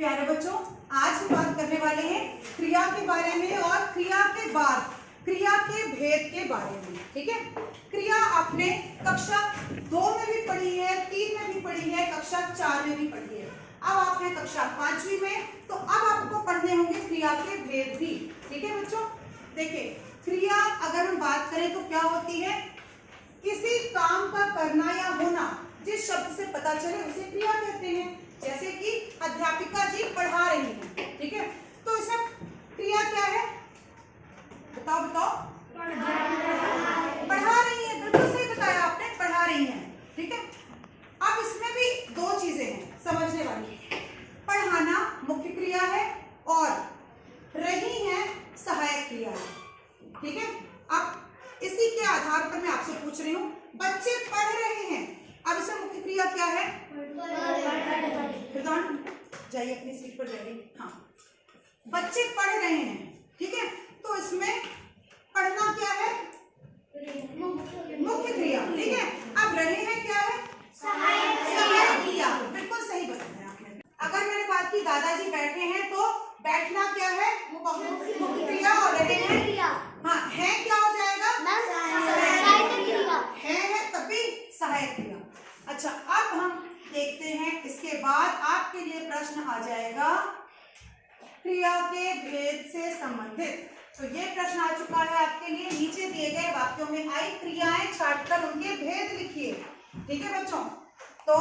प्यारे बच्चों, आज हम बात करने वाले हैं क्रिया के बारे में और क्रिया के बाद क्रिया के भेद के बारे में। ठीक है, क्रिया आपने कक्षा 2 में भी पढ़ी है, 3 में भी पढ़ी है, कक्षा 4 में भी पढ़ी है। अब आप हैं कक्षा 5वीं में, तो अब आपको पढ़ने होंगे क्रिया के भेद भी। ठीक है बच्चों, देखिए क्रिया अगर हम बात करें तो क्या होती है, किसी काम का करना या होना जिस शब्द से पता चले उसे क्रिया कहते हैं। जैसे कि अध्यापिका जी पढ़ा रही हैं, ठीक है, तो इसमें क्रिया क्या है, बताओ बताओ। पढ़ा रही है, बिल्कुल सही बताया आपने, पढ़ा रही हैं। ठीक है, अब इसमें भी दो चीजें हैं समझने वाली। पढ़ाना मुख्य क्रिया है और रही है सहायक क्रिया है। ठीक है, अब इसी के आधार पर मैं आपसे पूछ रही हूँ, बच्चे पढ़ रहे हैं, अब इसमें मुख्य क्रिया क्या है? जाइए अपनी सीट पर जाइए। हाँ, बच्चे पढ़ रहे हैं, ठीक है, तो इसमें पढ़ना क्या है? मुख्य क्रिया। ठीक है, अब रहे हैं क्या है? सहायक क्रिया। बिल्कुल सही बताया आपने। अगर मैंने बात की दादाजी बैठे हैं, तो बैठना क्या है? मुख्य क्रिया, और रहे हैं, हाँ, है क्या हो जाएगा? सहायक क्रिया। है तभी सहायक क्रिया। अच्छा, अब हम देखते हैं, इसके बाद आपके लिए प्रश्न आ जाएगा क्रिया के भेद से संबंधित। तो ये प्रश्न आ चुका है आपके लिए, नीचे दिए गए वाक्यों में आई क्रियाएं छांटकर उनके भेद लिखिए। ठीक है बच्चों, तो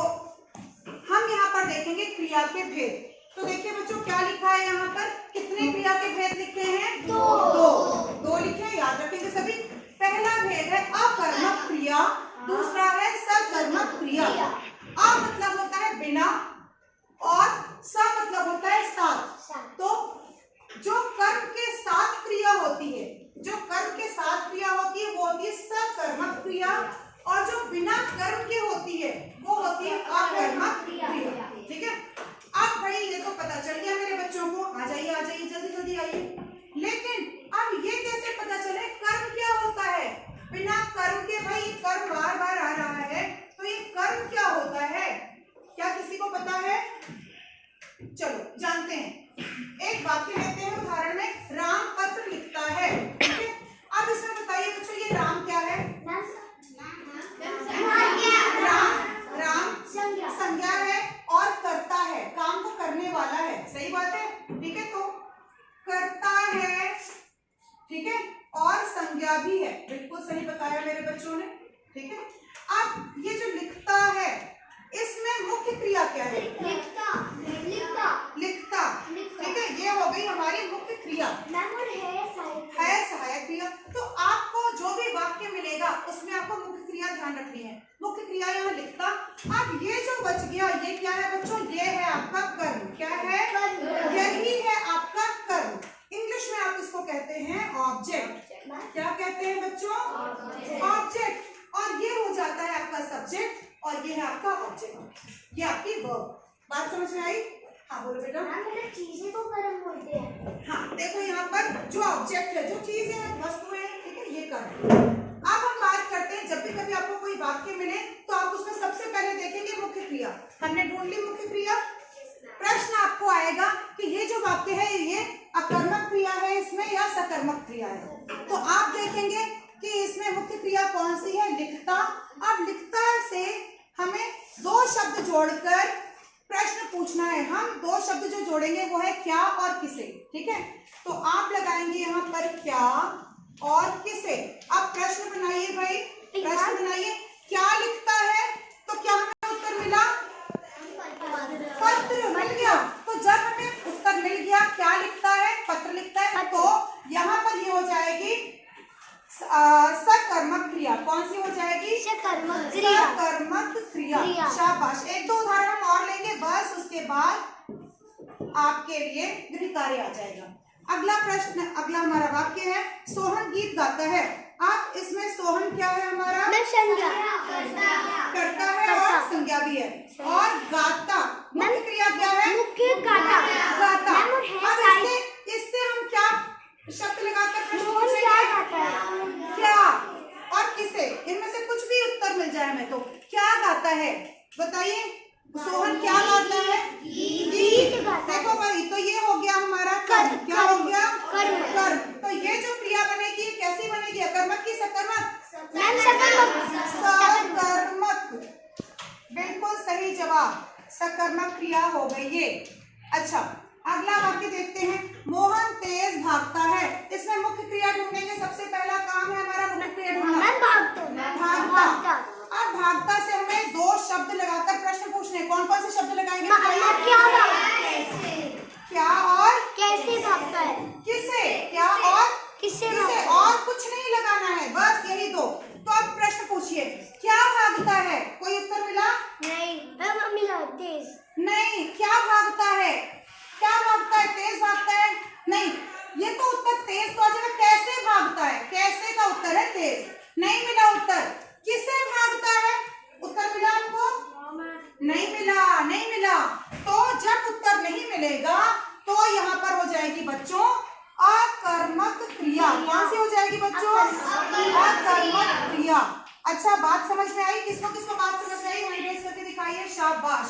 हम यहाँ पर देखेंगे क्रिया के भेद। तो देखिए बच्चों, क्या लिखा है यहाँ पर, कितने क्रिया के भेद लिखे हैं? दो लिखे हैं, याद रखेंगे सभी। पहला भेद है अकर्मक क्रिया, दूसरा है सकर्मक क्रिया। अ मतलब होता है बिना और स मतलब होता है साथ। तो जो कर्म के साथ क्रिया होती है, जो कर्म के साथ क्रिया होती है वो होती है सकर्मक क्रिया, और जो बिना कर्म के होती है वो होती है अकर्मक क्रिया। ठीक है, अब भाई ये तो पता चल गया मेरे बच्चों को, आ जाइए जल्दी जल्दी आइए। लेकिन अब ये कैसे पता चले कर्म क्या होता है? बिना कर्म के, भाई कर्म बार बार आ रहा है, तो ये कर्म क्या होता है, क्या किसी को पता है? चलो जानते हैं। एक वाक्य लेते हैं उदाहरण में, राम पत्र लिखता है। ठीक है, अब इसमें बताइए बच्चों, ये राम क्या है? राम संज्ञा है और करता है, काम को करने वाला है। सही बात है, ठीक है, तो करता है, ठीक है, और संज्ञा भी है। बिल्कुल सही बताया मेरे बच्चों ने। ठीक है, अब ये जो लिखता है, इसमें मुख्य क्रिया क्या है? लिखता। ठीक है, ये हो गई हमारी मुख्य क्रिया। है सहायक क्रिया। तो आपको जो भी वाक्य मिलेगा उसमें आपको मुख्य क्रिया ध्यान रखनी है। मुख्य क्रिया यहाँ लिखता। अब ये जो बच गया, ये क्या है बच्चों? ये है आपका कर्म। क्या है? यही है आपका कर्म। इंग्लिश में आप इसको कहते हैं ऑब्जेक्ट। क्या कहते हैं बच्चों? ऑब्जेक्ट। और ये हो जाता है आपका सब्जेक्ट, और ये है आपका ऑब्जेक्ट, ये आपकी वर्ब। बात समझ में आई? हाँ बोलो बेटा। चीजें को कर्म बोलते हैं। हाँ देखो, यहाँ पर जो ऑब्जेक्ट है, जो चीज है, वस्तु है, ठीक है, ये कर्म। अब हम बात करते हैं, जब भी कभी आपको कोई वाक्य मिले तो आप उसमें सबसे पहले देखेंगे मुख्य क्रिया। हमने ढूंढ ली मुख्य क्रिया। प्रश्न आपको आएगा कि ये जो वाक्य है ये अकर्मक क्रिया है इसमें या सकर्मक क्रिया है। तो आप देखेंगे कि इसमें मुख्य क्रिया कौन सी है? लिखता। अब लिखता से हमें दो शब्द जोड़कर प्रश्न पूछना है। हम दो शब्द जो जोड़ेंगे वो है क्या और किसे। ठीक है, तो आप लगाएंगे यहाँ पर क्या और किसे। अब प्रश्न बनाइए भाई, प्रश्न बनाइए। क्या लिखता है, तो क्या हमें उत्तर मिला? पत्र मिल गया। तो जब हमें उत्तर मिल गया क्या लिखता है, पत्र लिखता है, तो यहाँ पर ये हो जाएगी सकर्मक क्रिया। कौन सी हो जाएगी? सकर्मक क्रिया। शाबाश। एक दो उदाहरण हम और लेंगे, बस उसके बाद आपके लिए गृह कार्य आ जाएगा। अगला प्रश्न, अगला हमारा वाक्य है, सोहन गीत गाता है। आप इसमें सोहन क्या है हमारा? करता है और संज्ञा भी है। और गाता, मुख्य क्रिया क्या है? गाता। अब इससे हम क्या शब्द लगाकर प्रश्न पूछेंगे? क्या और किसे, इनमें से कुछ भी उत्तर मिल जाए हमें। तो क्या गाता है, बताइए। सोहन क्या गाता है? गीत। देखो सकर्मक, बिल्कुल सही जवाब, सकर्मक क्रिया हो गई ये। अच्छा, अगला वाक्य देखते हैं। मोहन तेज भागता है। इसमें मुख्य क्रिया ढूंढेंगे। सबसे पहला काम है हमारा मुख्य क्रिया ढूंढना। भागता। अब भागता से हमें दो शब्द लगाकर प्रश्न पूछने। कौन कौन से शब्द लगाएंगे? क्या और कैसे भागता है? किसे? क्या और किससे किसे? भागता है? और कुछ नहीं लगाना है, बस यही दो। तो अब प्रश्न पूछिए, क्या भागता है? कोई उत्तर मिला? नहीं मिला। तेज नहीं। क्या भागता है? क्या भागता है? तेज भागता है? नहीं। ये तो उत्तर तेज तो आ जाएगा। कैसे भागता है? कैसे का उत्तर है तेज। नहीं मिला उत्तर। किसे भागता है? उत्तर मिला आपको? नहीं मिला, नहीं मिला। तो जब उत्तर नहीं मिलेगा तो यहाँ पर हो जाएगी बच्चों अकर्मक क्रिया। कौन सी हो जाएगी बच्चों? अकर्मक क्रिया। अच्छा, बात समझ में आई? किसको किसको बात समझ में आई? वहीं रेस करके दिखाइए। शाबाश।